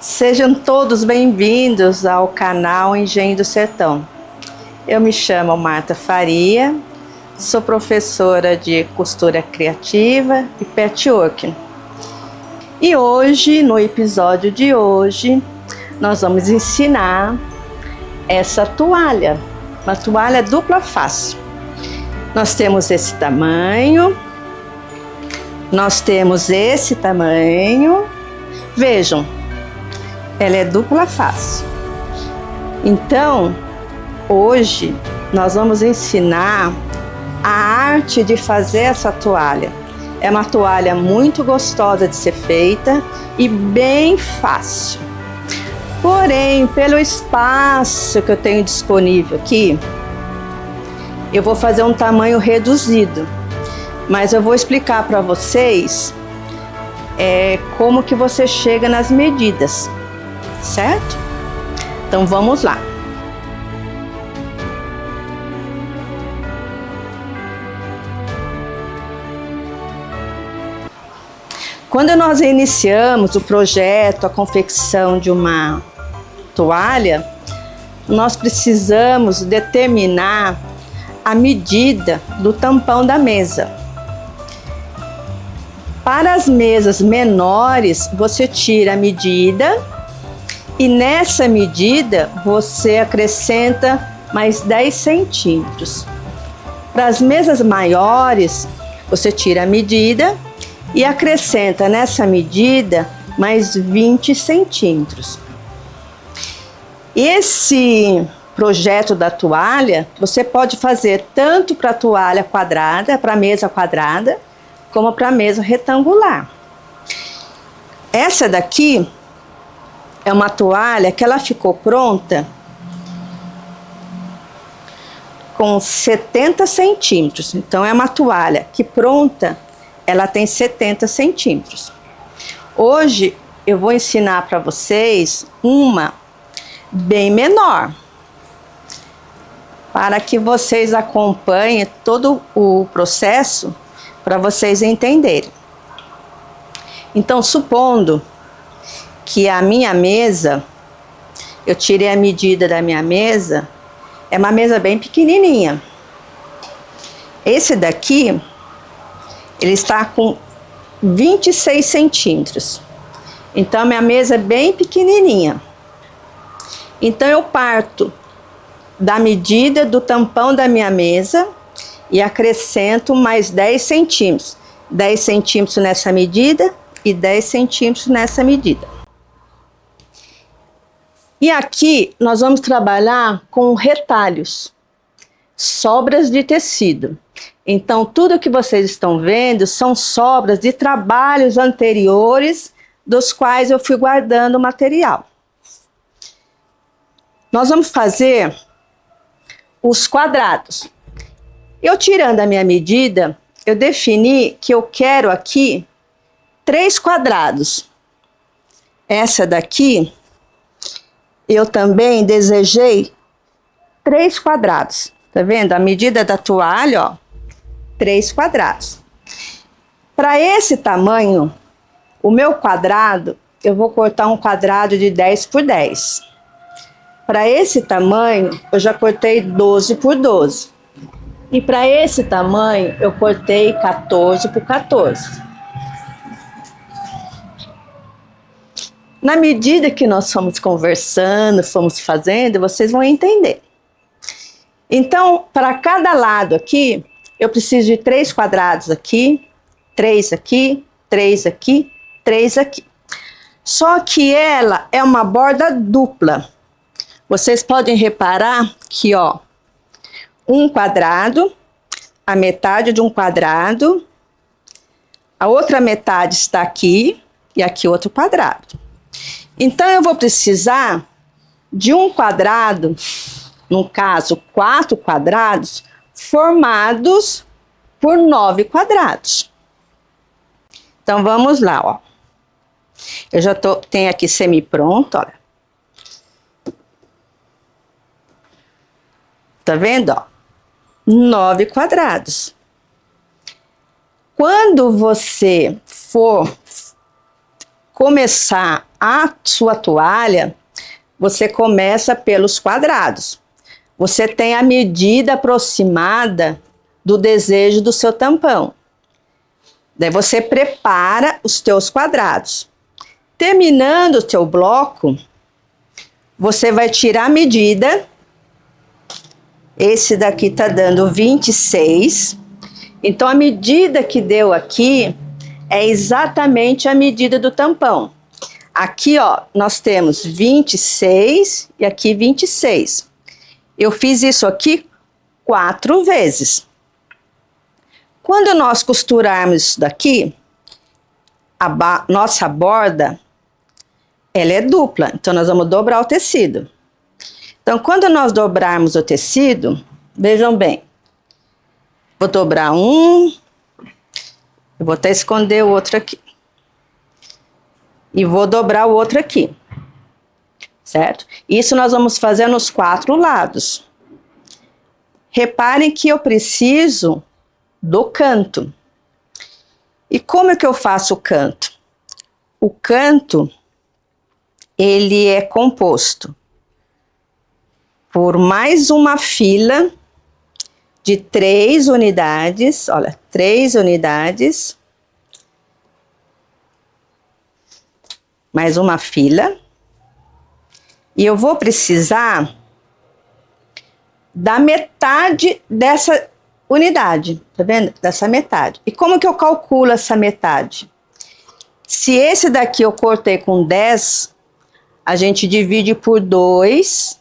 Sejam todos bem-vindos ao canal Engenho do Sertão. Eu me chamo Marta Faria, sou professora de costura criativa e patchwork. E hoje, no episódio de hoje, nós vamos ensinar essa toalha, uma toalha dupla face. Nós temos esse tamanho, nós temos esse tamanho. Vejam, ela é dupla face. Então, hoje nós vamos ensinar a arte de fazer essa toalha. É uma toalha muito gostosa de ser feita e bem fácil. Porém, pelo espaço que eu tenho disponível aqui, eu vou fazer um tamanho reduzido. Mas eu vou explicar para vocês como que você chega nas medidas, certo? Então vamos lá. Quando nós iniciamos o projeto, a confecção de uma toalha, nós precisamos determinar a medida do tampão da mesa. Para as mesas menores, você tira a medida e nessa medida você acrescenta mais 10 centímetros. Para as mesas maiores, você tira a medida e acrescenta nessa medida mais 20 centímetros. Esse projeto da toalha, você pode fazer tanto para a toalha quadrada, para a mesa quadrada, como para a mesa retangular. Essa daqui é uma toalha que ela ficou pronta com 70 centímetros. Então, é uma toalha que pronta, ela tem 70 centímetros. Hoje, eu vou ensinar para vocês uma bem menor, para que vocês acompanhem todo o processo, para vocês entenderem. Então, supondo que a minha mesa, eu tirei a medida da minha mesa, é uma mesa bem pequenininha. Esse daqui, ele está com 26 centímetros. Então, minha mesa é bem pequenininha. Então, eu parto da medida do tampão da minha mesa e acrescento mais 10 centímetros. 10 centímetros nessa medida e 10 centímetros nessa medida. E aqui nós vamos trabalhar com retalhos, sobras de tecido. Então, tudo que vocês estão vendo são sobras de trabalhos anteriores, dos quais eu fui guardando o material. Nós vamos fazer os quadrados. Eu tirando a minha medida, eu defini que eu quero aqui 3 quadrados. Essa daqui, eu também desejei 3 quadrados. Tá vendo? A medida da toalha, ó, 3 quadrados. Para esse tamanho, o meu quadrado, eu vou cortar um quadrado de 10 por 10. Para esse tamanho, eu já cortei 12 por 12. E para esse tamanho, eu cortei 14 por 14. Na medida que nós fomos conversando, fomos fazendo, vocês vão entender. Então, para cada lado aqui, eu preciso de 3 quadrados aqui, 3 aqui, 3 aqui, 3 aqui. Só que ela é uma borda dupla. Vocês podem reparar que, ó, um quadrado, a metade de um quadrado, a outra metade está aqui e aqui outro quadrado. Então, eu vou precisar de um quadrado, no caso, 4 quadrados, formados por 9 quadrados. Então, vamos lá, ó. Eu já tenho aqui semi-pronto, olha. Tá vendo, ó? 9 quadrados. Quando você for começar a sua toalha, você começa pelos quadrados. Você tem a medida aproximada do desejo do seu tampão. Daí você prepara os teus quadrados. Terminando o teu bloco, você vai tirar a medida. Esse daqui tá dando 26. Então, a medida que deu aqui é exatamente a medida do tampão. Aqui, ó, nós temos 26 e aqui 26. Eu fiz isso aqui 4 vezes. Quando nós costurarmos isso daqui, a nossa borda, ela é dupla. Então, nós vamos dobrar o tecido. Então, quando nós dobrarmos o tecido, vejam bem, vou dobrar um, eu vou até esconder o outro aqui. E vou dobrar o outro aqui, certo? Isso nós vamos fazer nos 4 lados. Reparem que eu preciso do canto. E como é que eu faço o canto? O canto, ele é composto por mais uma fila de 3 unidades, olha, 3 unidades, mais uma fila, e eu vou precisar da metade dessa unidade, tá vendo? Dessa metade. E como que eu calculo essa metade? Se esse daqui eu cortei com 10, a gente divide por 2,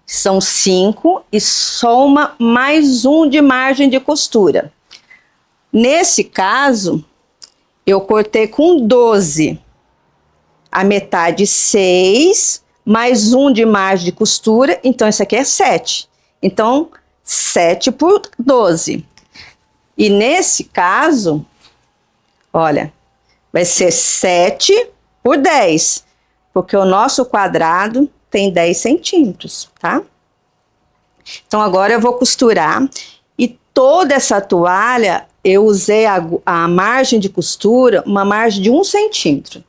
são 5, e soma mais 1 de margem de costura. Nesse caso, eu cortei com 12. A metade 6, mais 1 de margem de costura, então isso aqui é 7. Então, 7 por 12. E nesse caso, olha, vai ser 7 por 10, porque o nosso quadrado tem 10 centímetros, tá? Então, agora eu vou costurar, e toda essa toalha, eu usei a margem de costura, uma margem de 1 centímetro.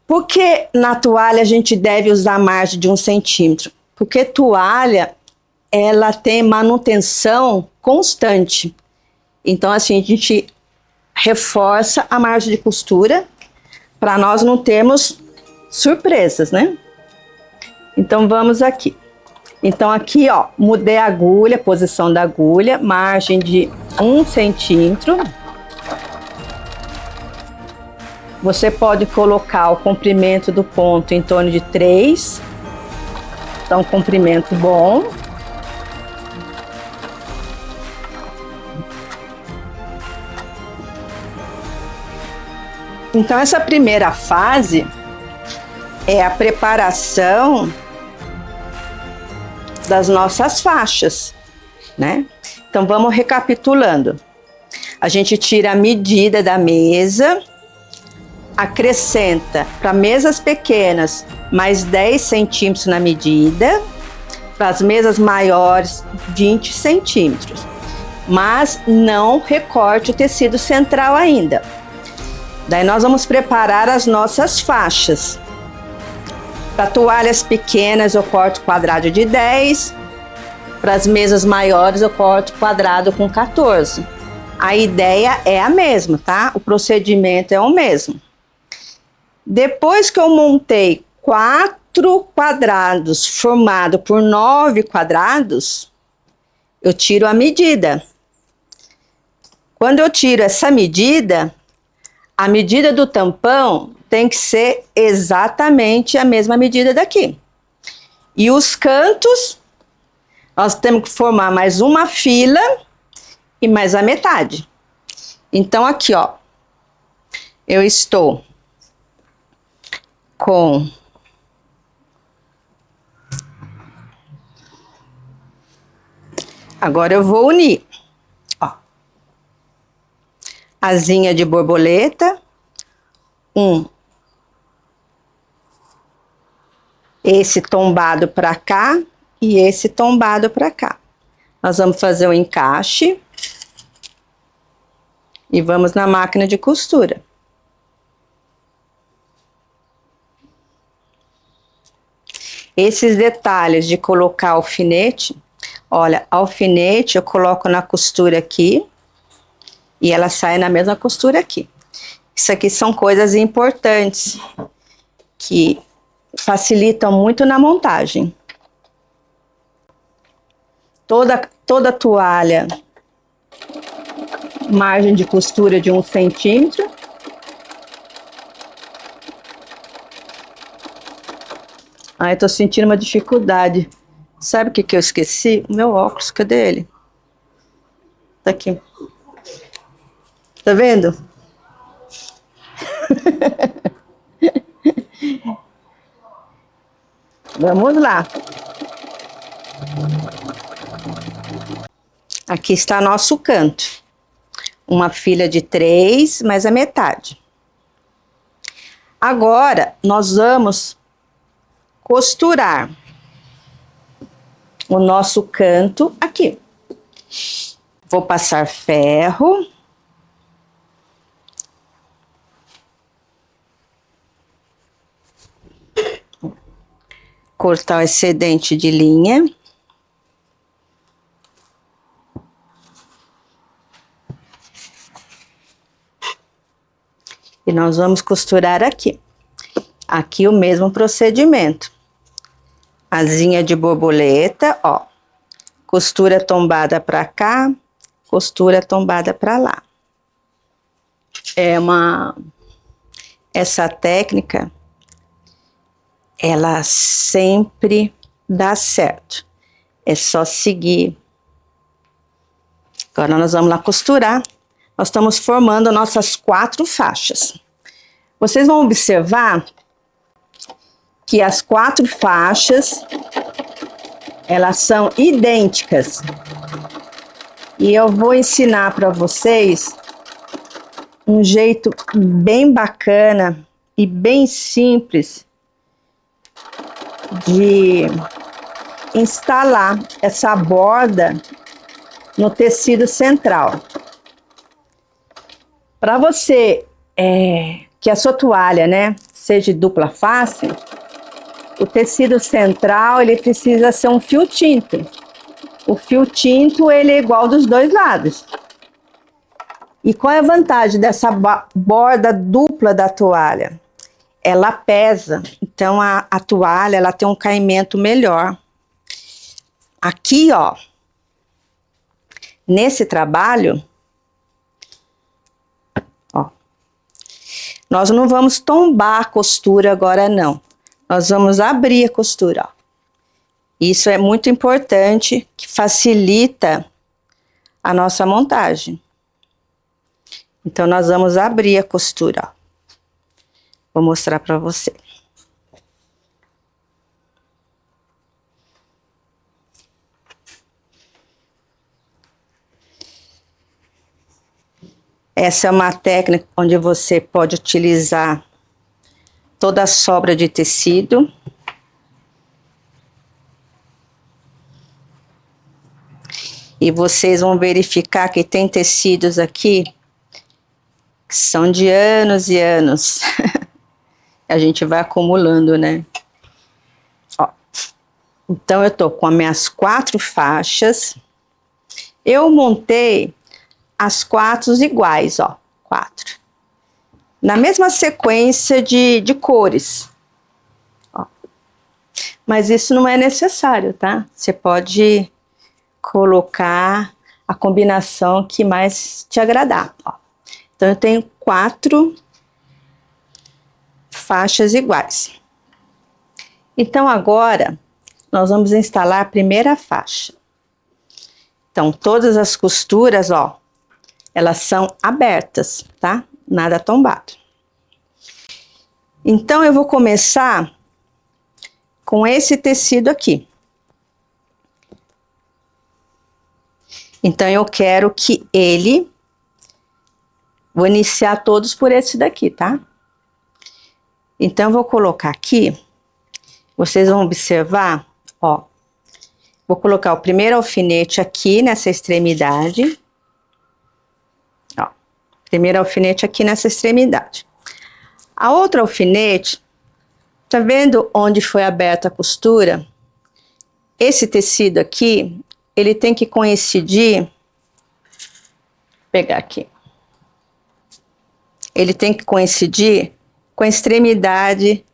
Por que na toalha a gente deve usar margem de 1 centímetro? Porque toalha, ela tem manutenção constante. Então, assim, a gente reforça a margem de costura para nós não termos surpresas, né? Então, vamos aqui. Então, aqui, ó, mudei a agulha, posição da agulha, margem de 1 centímetro. Você pode colocar o comprimento do ponto em torno de 3. Então, comprimento bom. Então, essa primeira fase é a preparação das nossas faixas, né? Então, vamos recapitulando. A gente tira a medida da mesa, acrescenta para mesas pequenas mais 10 centímetros na medida, para as mesas maiores 20 centímetros. Mas não recorte o tecido central ainda. Daí nós vamos preparar as nossas faixas. Para toalhas pequenas eu corto quadrado de 10, para as mesas maiores eu corto quadrado com 14. A ideia é a mesma, tá? O procedimento é o mesmo. Depois que eu montei 4 quadrados formado por 9 quadrados, eu tiro a medida. Quando eu tiro essa medida, a medida do tampão tem que ser exatamente a mesma medida daqui. E os cantos, nós temos que formar mais uma fila e mais a metade. Então, aqui, ó, eu estou com agora eu vou unir, ó, asinha de borboleta, esse tombado para cá e esse tombado para cá. Nós vamos fazer o encaixe e vamos na máquina de costura. Esses detalhes de colocar alfinete, olha, alfinete eu coloco na costura aqui e ela sai na mesma costura aqui. Isso aqui são coisas importantes que facilitam muito na montagem. Toda toalha, margem de costura de 1 centímetro. Ah, eu tô sentindo uma dificuldade. Sabe o que eu esqueci? O meu óculos, cadê ele? Tá aqui. Tá vendo? Vamos lá. Aqui está nosso canto. Uma filha de 3, mais a metade. Agora, nós vamos costurar o nosso canto aqui. Vou passar ferro. Cortar o excedente de linha. E nós vamos costurar aqui. Aqui o mesmo procedimento. Asinha de borboleta, ó. Costura tombada para cá, costura tombada para lá. Essa técnica, ela sempre dá certo. É só seguir. Agora nós vamos lá costurar. Nós estamos formando nossas 4 faixas. Vocês vão observar que as 4 faixas, elas são idênticas. E eu vou ensinar para vocês um jeito bem bacana e bem simples de instalar essa borda no tecido central. Para você que a sua toalha, né, seja de dupla face, o tecido central ele precisa ser um fio tinto. O fio tinto ele é igual dos 2 lados. E qual é a vantagem dessa borda dupla da toalha? Ela pesa, então a toalha ela tem um caimento melhor. Aqui, ó, nesse trabalho, ó, nós não vamos tombar a costura agora não. Nós vamos abrir a costura, ó. Isso é muito importante, que facilita a nossa montagem. Então, nós vamos abrir a costura, ó. Vou mostrar para você. Essa é uma técnica onde você pode utilizar toda a sobra de tecido. E vocês vão verificar que tem tecidos aqui que são de anos e anos. A gente vai acumulando, né? Ó. Então, eu tô com as minhas 4 faixas. Eu montei as 4 iguais, ó. 4. Na mesma sequência de cores. Ó. Mas isso não é necessário, tá? Você pode colocar a combinação que mais te agradar, ó. Então, eu tenho 4 faixas iguais. Então, agora, nós vamos instalar a primeira faixa. Então, todas as costuras, ó, elas são abertas, tá? Nada tombado. Então, eu vou começar com esse tecido aqui. Então, eu quero que ele... Vou iniciar todos por esse daqui, tá? Então, eu vou colocar aqui. Vocês vão observar, ó. Vou colocar o primeiro alfinete aqui nessa extremidade. Ó. Primeiro alfinete aqui nessa extremidade. A outra alfinete Tá vendo onde foi aberta a costura? Esse tecido aqui, ele tem que coincidir, vou pegar aqui. Ele tem que coincidir com a extremidade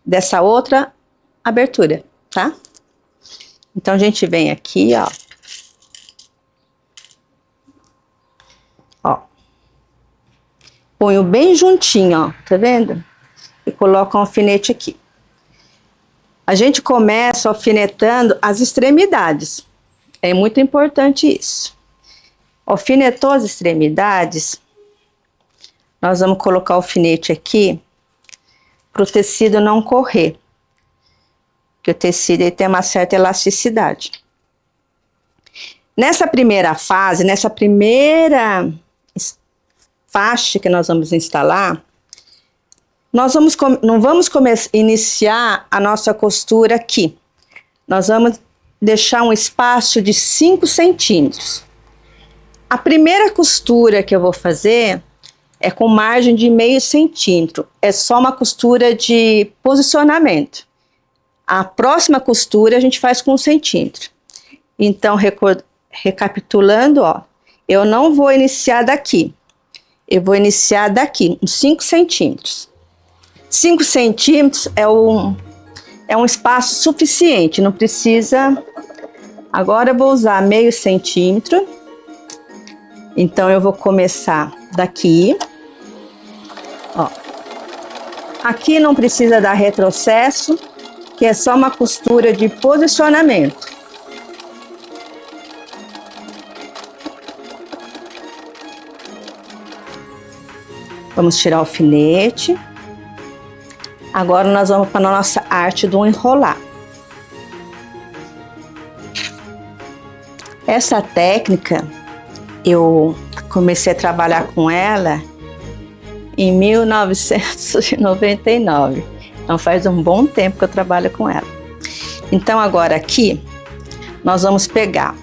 dessa outra abertura, tá? Então a gente vem aqui, ó. Ó. Ponho bem juntinho, ó, tá vendo? E coloco um alfinete aqui. A gente começa alfinetando as extremidades. É muito importante isso. Alfinetou as extremidades, nós vamos colocar o alfinete aqui para o tecido não correr. Porque o tecido ele tem uma certa elasticidade. Nessa primeira fase, nessa primeira faixa que nós vamos instalar, nós não vamos iniciar a nossa costura aqui. Nós vamos deixar um espaço de 5 centímetros. A primeira costura que eu vou fazer é com margem de meio centímetro. É só uma costura de posicionamento. A próxima costura a gente faz com 1 centímetro. Então, recapitulando, ó, eu não vou iniciar daqui. Eu vou iniciar daqui, uns 5 centímetros. 5 centímetros é um espaço suficiente, não precisa... Agora eu vou usar meio centímetro. Então, eu vou começar daqui. Ó. Aqui não precisa dar retrocesso, que é só uma costura de posicionamento. Vamos tirar o alfinete. Agora nós vamos para a nossa arte do enrolar. Essa técnica, eu comecei a trabalhar com ela em 1999. Então faz um bom tempo que eu trabalho com ela. Então agora aqui, nós vamos pegar.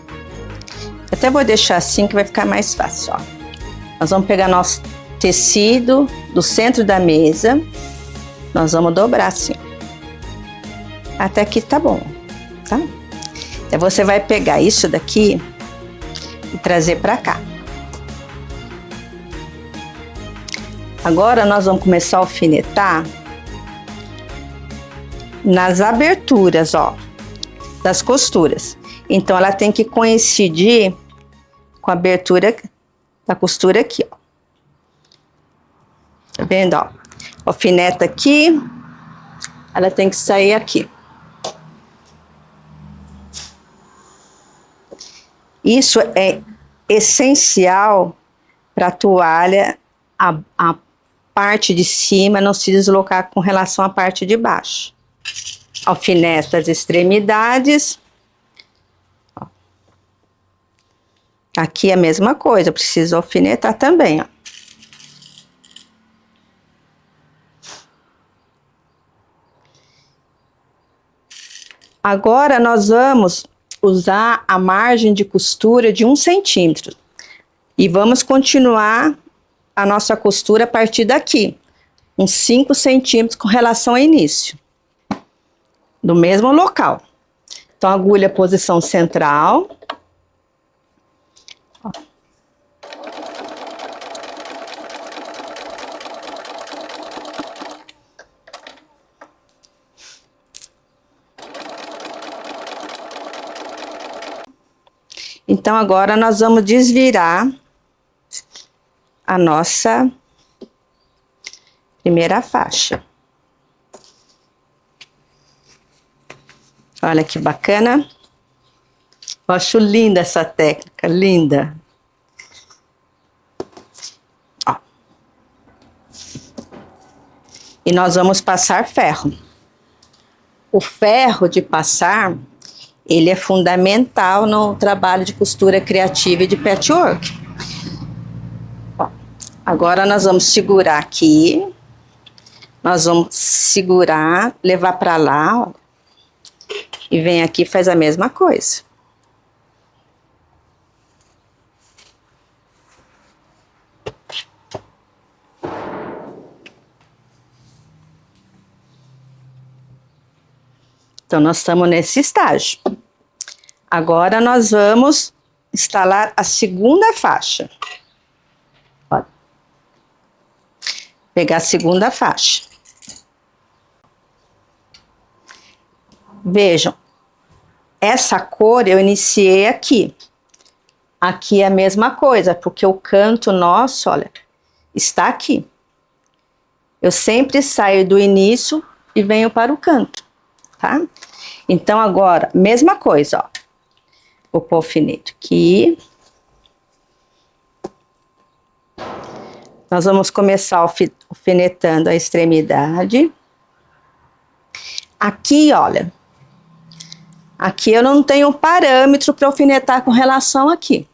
Até vou deixar assim que vai ficar mais fácil, ó. Nós vamos pegar nosso tecido do centro da mesa. Nós vamos dobrar assim. Até aqui tá bom, tá? Então você vai pegar isso daqui e trazer para cá. Agora nós vamos começar a alfinetar nas aberturas, ó, das costuras. Então ela tem que coincidir com a abertura da costura aqui, ó. Tá vendo, ó? Alfineta aqui, ela tem que sair aqui. Isso é essencial para a toalha, a parte de cima não se deslocar com relação à parte de baixo. Alfineta as extremidades. Ó. Aqui é a mesma coisa, preciso alfinetar também, ó. Agora nós vamos usar a margem de costura de 1 centímetro. E vamos continuar a nossa costura a partir daqui. Uns 5 centímetros com relação ao início. Do mesmo local. Então, agulha posição central. Ó. Então, agora nós vamos desvirar a nossa primeira faixa. Olha que bacana. Eu acho linda essa técnica, linda. Ó. E nós vamos passar ferro. O ferro de passar, ele é fundamental no trabalho de costura criativa e de patchwork. Ó. Agora nós vamos segurar aqui. Nós vamos segurar, levar para lá, ó. E vem aqui e faz a mesma coisa. Então, nós estamos nesse estágio. Agora, nós vamos instalar a segunda faixa. Ó. Pegar a segunda faixa. Vejam, essa cor eu iniciei aqui. Aqui é a mesma coisa, porque o canto nosso, olha, está aqui. Eu sempre saio do início e venho para o canto, tá? Então, agora, mesma coisa, ó. Vou pôr o alfinete aqui. Nós vamos começar alfinetando a extremidade. Aqui, olha. Aqui eu não tenho parâmetro para alfinetar com relação aqui.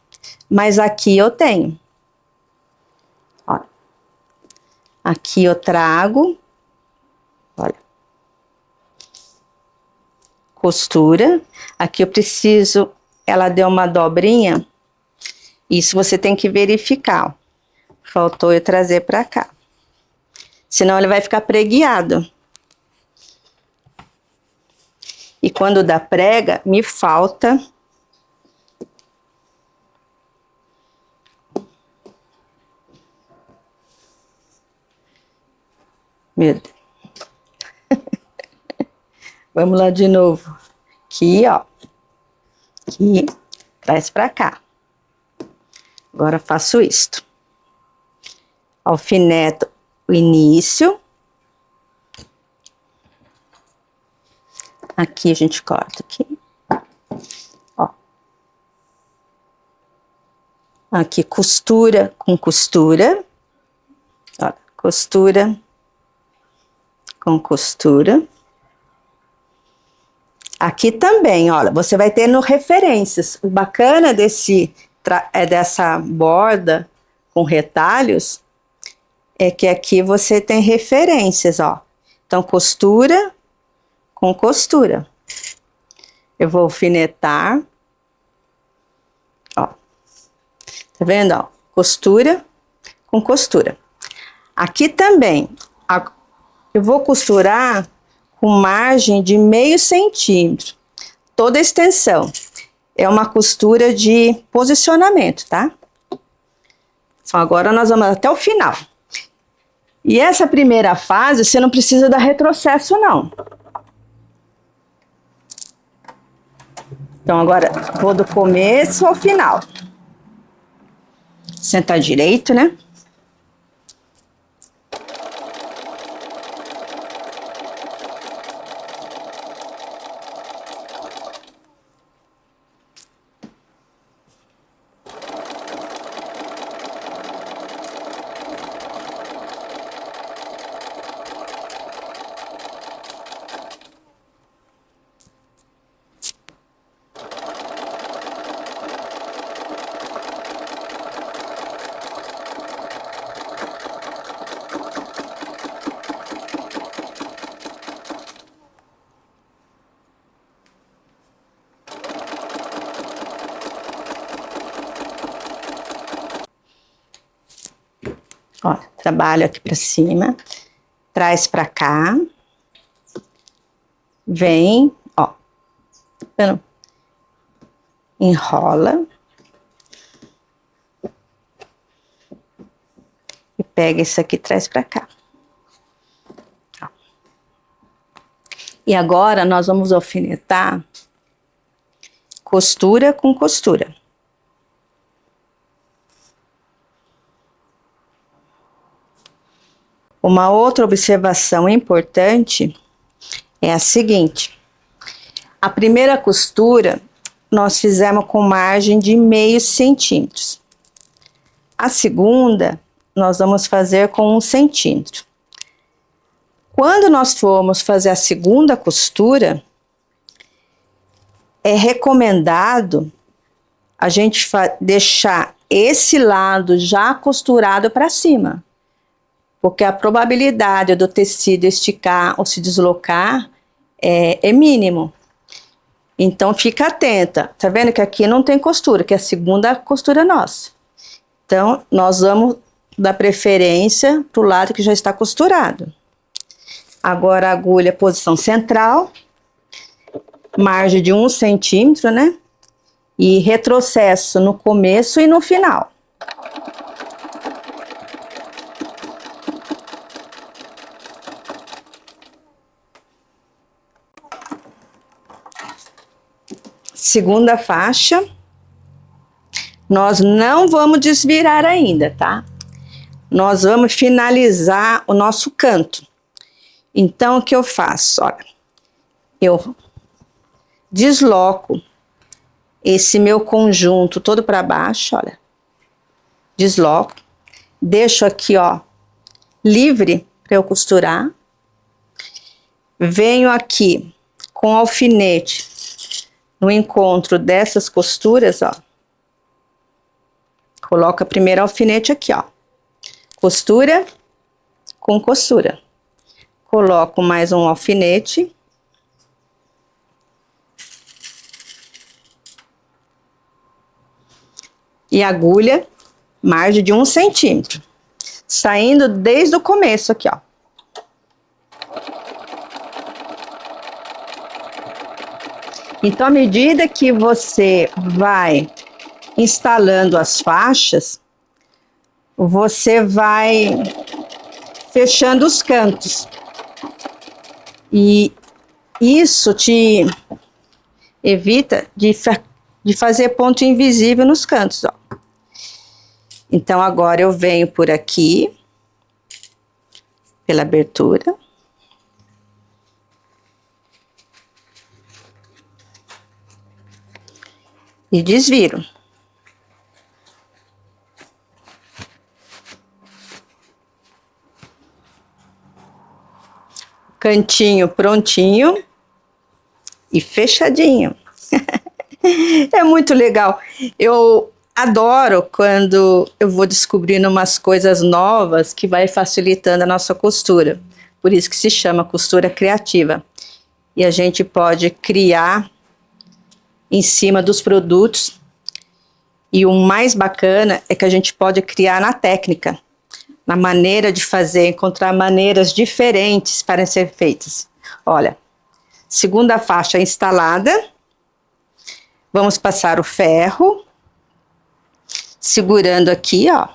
Mas aqui eu tenho. Olha. Aqui eu trago. Olha. Costura. Aqui eu preciso... Ela deu uma dobrinha. Isso você tem que verificar, ó. Faltou eu trazer para cá. Senão ele vai ficar preguiado. E quando dá prega, me falta... Meu Deus. Vamos lá de novo. Aqui, ó. Aqui, traz pra cá. Agora faço isto. Alfineto o início. Aqui a gente corta aqui. Ó. Aqui costura com costura. Olha, costura com costura. Aqui também, olha, você vai tendo referências. O bacana dessa borda com retalhos é que aqui você tem referências, ó. Então, costura com costura. Eu vou alfinetar. Ó. Tá vendo, ó? Costura com costura. Aqui também, eu vou costurar com margem de 0,5 centímetro, toda a extensão. É uma costura de posicionamento, tá? Então, agora nós vamos até o final. E essa primeira fase, você não precisa dar retrocesso, não. Então, agora, vou do começo ao final. Sentar direito, né? Ó, trabalho aqui pra cima, traz pra cá, vem, ó, enrola e pega isso aqui e traz pra cá. Ó. E agora nós vamos alfinetar costura com costura. Uma outra observação importante é a seguinte: a primeira costura nós fizemos com margem de 0,5 centímetro. A segunda nós vamos fazer com 1 centímetro. Quando nós formos fazer a segunda costura, é recomendado a gente deixar esse lado já costurado para cima. Porque a probabilidade do tecido esticar ou se deslocar é mínimo. Então, fica atenta. Tá vendo que aqui não tem costura, que é a segunda costura nossa. Então, nós vamos dar preferência para o lado que já está costurado. Agora, a agulha, posição central. margem de 1 centímetro, né? E retrocesso no começo e no final. Segunda faixa. Nós não vamos desvirar ainda, tá? Nós vamos finalizar o nosso canto. Então, o que eu faço? Olha, eu desloco esse meu conjunto todo para baixo, olha. Desloco. Deixo aqui, ó, livre para eu costurar. Venho aqui com alfinete no encontro dessas costuras, ó. Coloco a primeira alfinete aqui, ó. Costura com costura. Coloco mais um alfinete. E agulha, margem de 1 centímetro. Saindo desde o começo aqui, ó. Então, à medida que você vai instalando as faixas, você vai fechando os cantos. E isso te evita de fazer ponto invisível nos cantos, ó. Então, agora eu venho por aqui, pela abertura. E desviro. Cantinho prontinho e fechadinho. É muito legal. Eu adoro quando eu vou descobrindo umas coisas novas que vai facilitando a nossa costura. Por isso que se chama costura criativa. E a gente pode criar em cima dos produtos. E o mais bacana é que a gente pode criar na técnica, na maneira de fazer, encontrar maneiras diferentes para ser feitas. Olha, segunda faixa instalada. Vamos passar o ferro, segurando aqui, ó.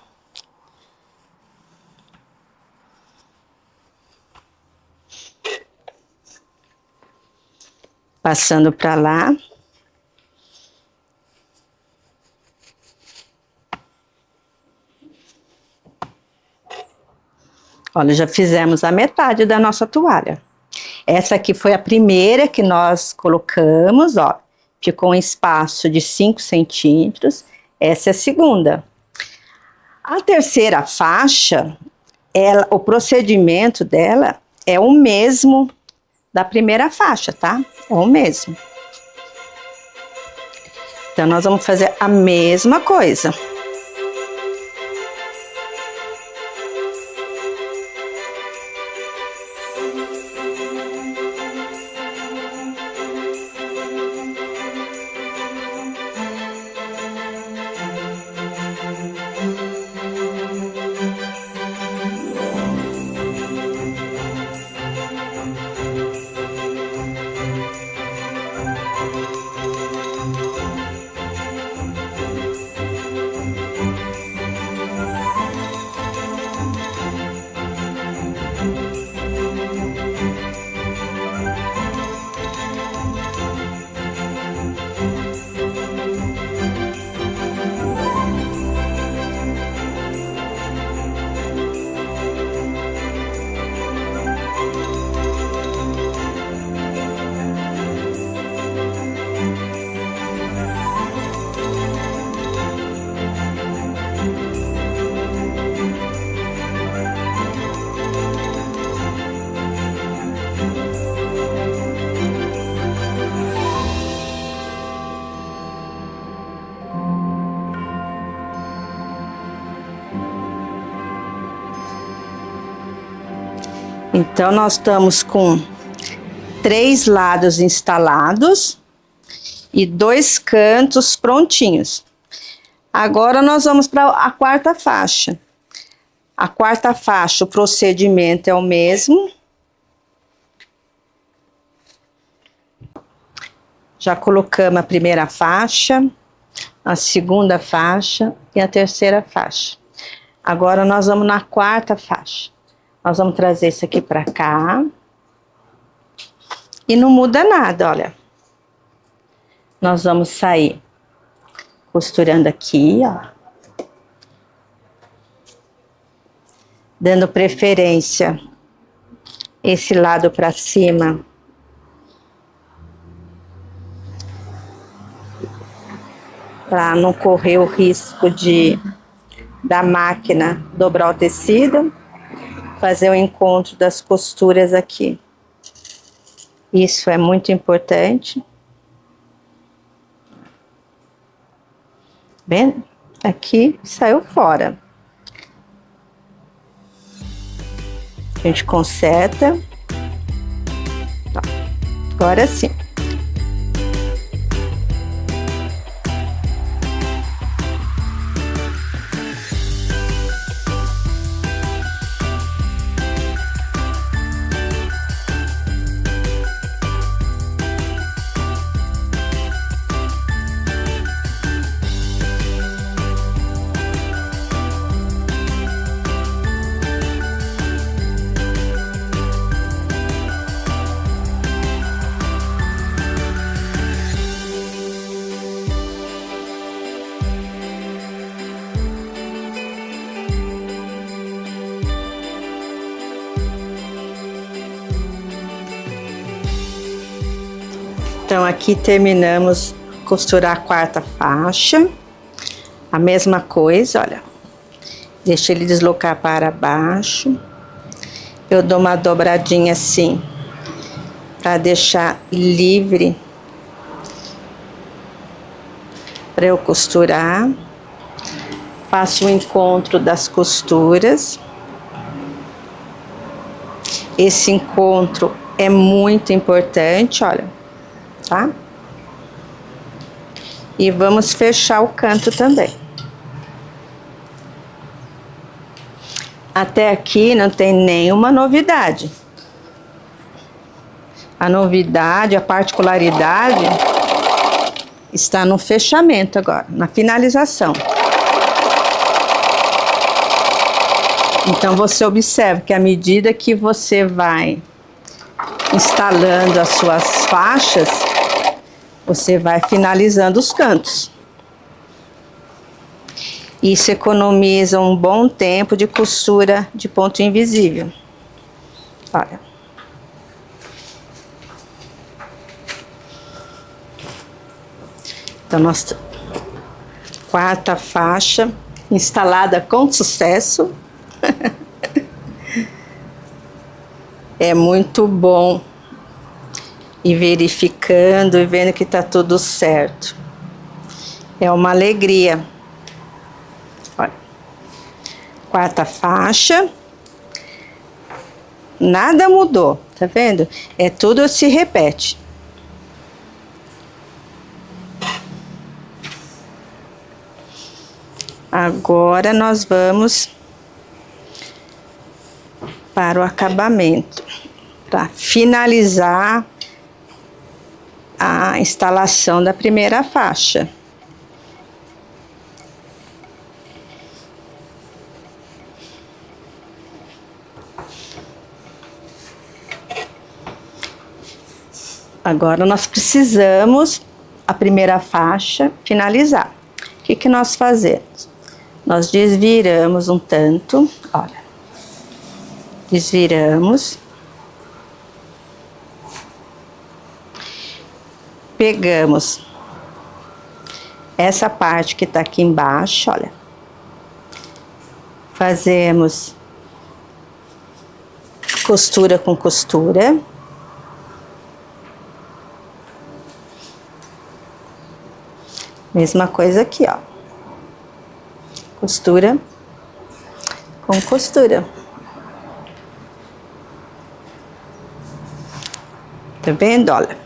Passando para lá. Olha, já fizemos a metade da nossa toalha. Essa aqui foi a primeira que nós colocamos, ó. Ficou um espaço de 5 centímetros. Essa é a segunda. A terceira faixa, o procedimento dela é o mesmo da primeira faixa, tá? É o mesmo. Então, nós vamos fazer a mesma coisa. Então, nós estamos com 3 lados instalados e 2 cantos prontinhos. Agora, nós vamos para a quarta faixa. A quarta faixa, o procedimento é o mesmo. Já colocamos a primeira faixa, a segunda faixa e a terceira faixa. Agora nós vamos na quarta faixa. Nós vamos trazer isso aqui pra cá. E não muda nada, olha. Nós vamos sair costurando aqui, ó. Dando preferência esse lado pra cima. Para não correr o risco da máquina dobrar o tecido. Fazer o encontro das costuras aqui. Isso é muito importante. Bem, aqui saiu fora. A gente conserta. Tá. Agora sim. Então, aqui terminamos costurar a quarta faixa. A mesma coisa, olha. Deixa ele deslocar para baixo. Eu dou uma dobradinha assim, para deixar livre para eu costurar. Faço o encontro das costuras. Esse encontro é muito importante, olha. Tá? E vamos fechar o canto também. Até aqui não tem nenhuma novidade. A novidade, a particularidade está no fechamento agora, na finalização. Então você observa que à medida que você vai instalando as suas faixas, você vai finalizando os cantos. Isso economiza um bom tempo de costura de ponto invisível. Olha. Então, nossa quarta faixa instalada com sucesso. É muito bom ir verificando e vendo que tá tudo certo. É uma alegria. Olha. Quarta faixa. Nada mudou, tá vendo? É tudo se repete. Agora nós vamos para o acabamento, para finalizar a instalação da primeira faixa. Agora nós precisamos a primeira faixa finalizar. O que que nós fazemos? Nós desviramos um tanto, olha. Desviramos. Pegamos essa parte que tá aqui embaixo, olha. Fazemos costura com costura. Mesma coisa aqui, ó. Costura com costura. Tá vendo? Olha,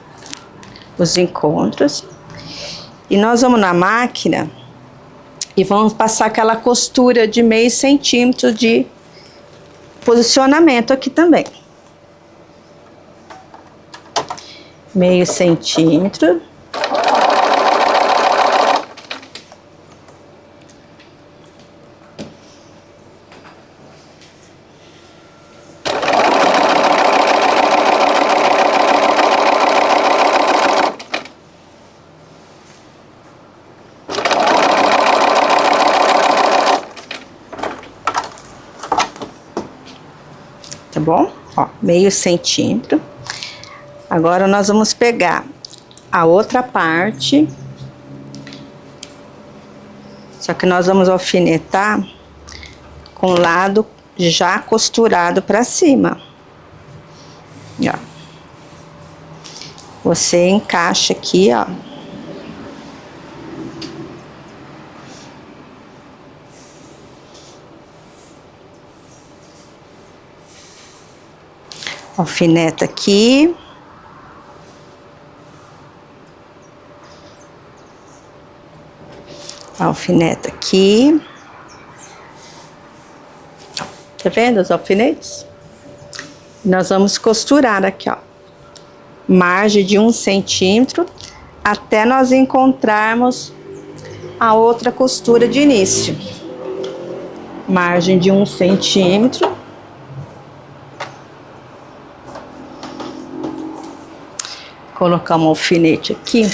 os encontros. E nós vamos na máquina e vamos passar aquela costura de meio centímetro de posicionamento aqui também. Meio centímetro. bom? Ó, meio centímetro. Agora nós vamos pegar a outra parte, só que nós vamos alfinetar com o lado já costurado para cima. Ó. Você encaixa aqui, ó. Alfineta aqui. Alfineta aqui. Tá vendo os alfinetes? Nós vamos costurar aqui, ó. Margem de 1 centímetro até nós encontrarmos a outra costura de início. Margem de 1 centímetro. Colocar um alfinete aqui.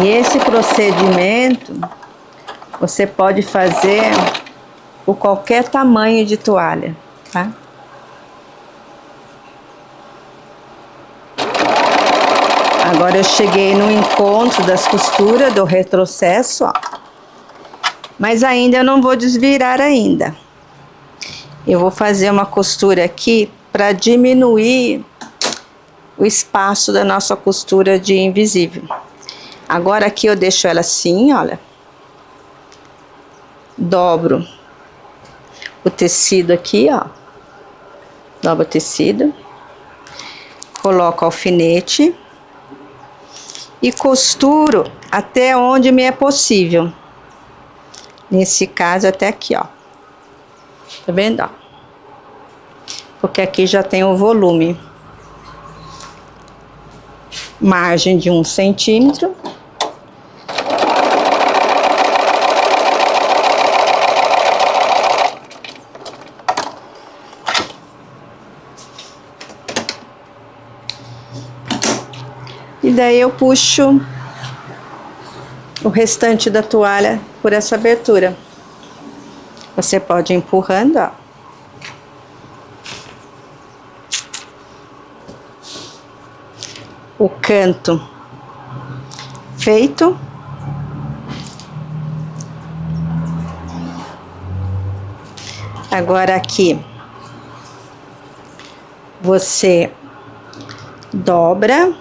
E esse procedimento você pode fazer por qualquer tamanho de toalha, tá? Agora eu cheguei no encontro das costuras do retrocesso, ó. Mas ainda eu não vou desvirar ainda. Eu vou fazer uma costura aqui para diminuir o espaço da nossa costura de invisível. Agora aqui eu deixo ela assim, olha. Dobro o tecido aqui, ó. Dobro o tecido. Coloco o alfinete. E costuro até onde me é possível. Nesse caso, até aqui, ó. Tá vendo, ó? Porque aqui já tem o volume. Margem de 1 centímetro. E daí eu puxo o restante da toalha por essa abertura. Você pode ir empurrando, ó. O canto feito. Agora aqui você dobra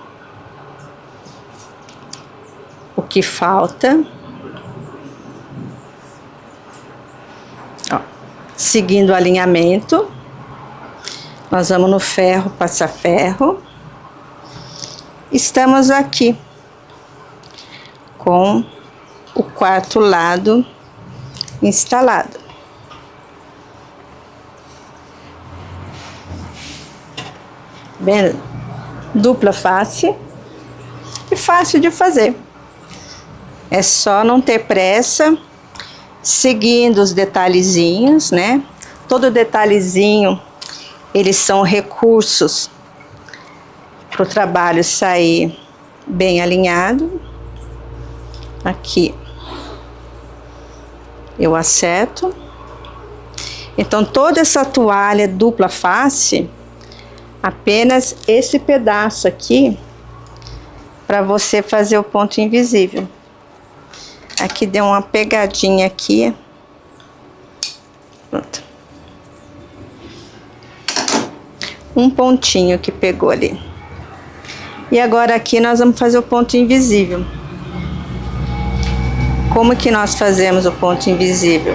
o que falta, ó, seguindo o alinhamento. Nós vamos no ferro, passar ferro. Estamos aqui com o quarto lado instalado. Bem, dupla face e fácil de fazer. É só não ter pressa, seguindo os detalhezinhos, né? Todo detalhezinho, eles são recursos para o trabalho sair bem alinhado. Aqui eu acerto. Então toda essa toalha dupla face, apenas esse pedaço aqui para você fazer o ponto invisível. Aqui deu uma pegadinha aqui. Pronto. Um pontinho que pegou ali. E agora aqui nós vamos fazer o ponto invisível. Como que nós fazemos o ponto invisível?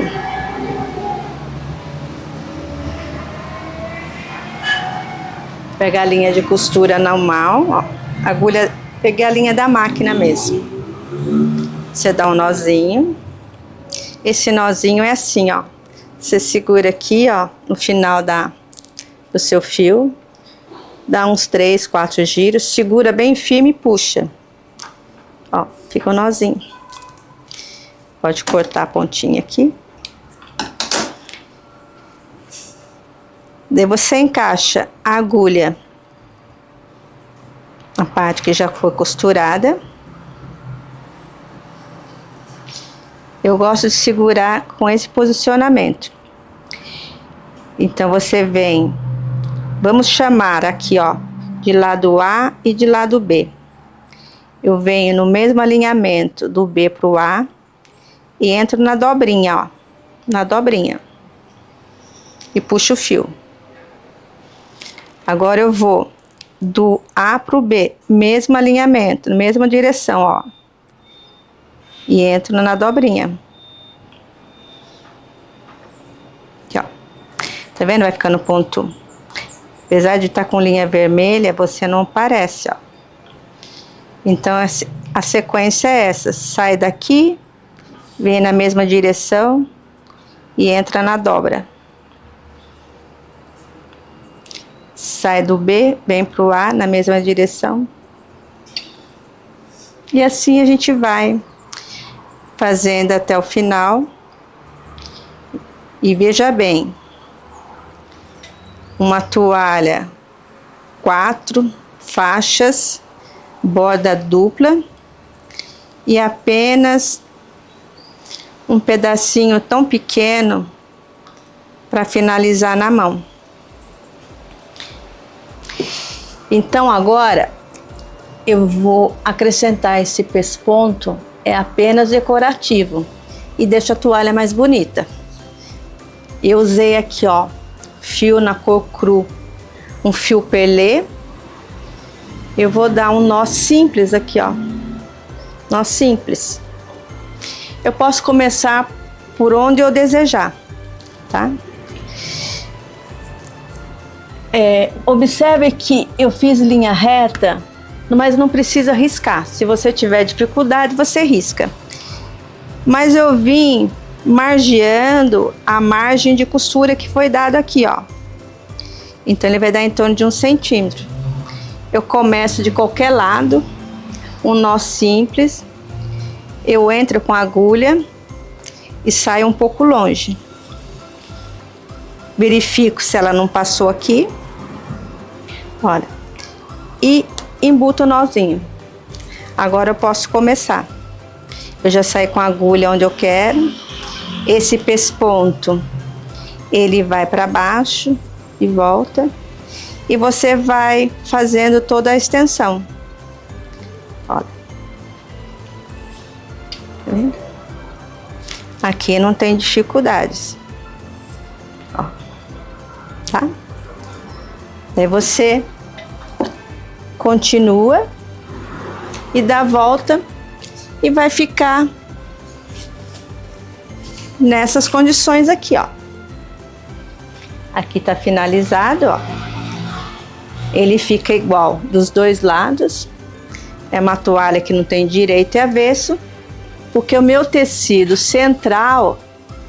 Pegar a linha de costura normal, ó. Agulha, peguei a linha da máquina mesmo. Você dá um nozinho. Esse nozinho é assim, ó. Você segura aqui, ó, no final do seu fio. Dá uns 3, 4 giros. Segura bem firme e puxa. Ó, fica o nozinho. Pode cortar a pontinha aqui. Daí você encaixa a agulha na parte que já foi costurada. Eu gosto de segurar com esse posicionamento. Então você vem, vamos chamar aqui, ó, de lado A e de lado B. Eu venho no mesmo alinhamento do B pro A e entro na dobrinha, ó, na dobrinha. E puxo o fio. Agora eu vou do A pro B, mesmo alinhamento, mesma direção, ó. E entro na dobrinha. Aqui, ó. Tá vendo? Vai ficando ponto. Apesar de estar com linha vermelha, você não aparece, ó. Então, a sequência é essa. Sai daqui, vem na mesma direção e entra na dobra. Sai do B, vem pro A na mesma direção. E assim a gente vai fazendo até o final. E veja bem, uma toalha, 4 faixas, borda dupla e apenas um pedacinho tão pequeno para finalizar na mão. Então agora eu vou acrescentar esse pesponto, é apenas decorativo e deixa a toalha mais bonita. Eu usei aqui, ó, fio na cor cru, um fio perlê. Eu vou dar um nó simples aqui, ó, nó simples. Eu posso começar por onde eu desejar, tá? Observe que eu fiz linha reta, mas não precisa riscar. Se você tiver dificuldade, você risca. Mas eu vim margeando a margem de costura que foi dada aqui, ó. Então ele vai dar em torno de 1 centímetro. Eu começo de qualquer lado, um nó simples. Eu entro com a agulha e saio um pouco longe. Verifico se ela não passou aqui. Olha. E embuto o nozinho. Agora eu posso começar. Eu já saí com a agulha onde eu quero. Esse pesponto, ele vai para baixo e volta. E você vai fazendo toda a extensão. Olha. Tá vendo? Aqui não tem dificuldades. Ó. Tá? Daí você continua e dá a volta e vai ficar nessas condições aqui, ó. Aqui tá finalizado, ó. Ele fica igual dos dois lados. É uma toalha que não tem direito e avesso, porque o meu tecido central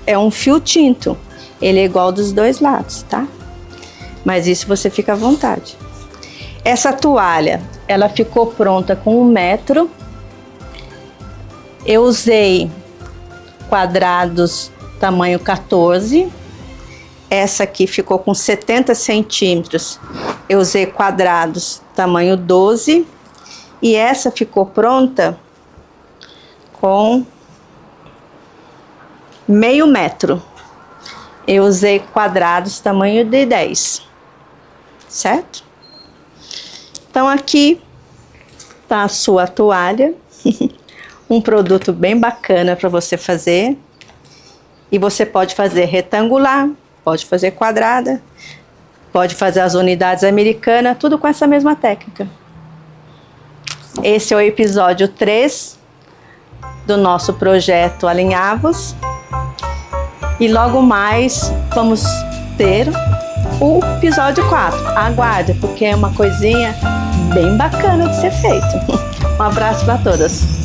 é um fio tinto. Ele é igual dos dois lados, tá? Mas isso você fica à vontade. Essa toalha, ela ficou pronta com 1 metro. Eu usei quadrados tamanho 14. Essa aqui ficou com 70 centímetros. Eu usei quadrados tamanho 12. E essa ficou pronta com meio metro. Eu usei quadrados tamanho de 10. Certo? Então aqui tá a sua toalha. Um produto bem bacana para você fazer. E você pode fazer retangular, pode fazer quadrada, pode fazer as unidades americanas, tudo com essa mesma técnica. Esse é o episódio 3 do nosso projeto Alinhavos. E logo mais vamos ter o episódio 4. Aguarde, porque é uma coisinha bem bacana de ser feito. Um abraço para todas.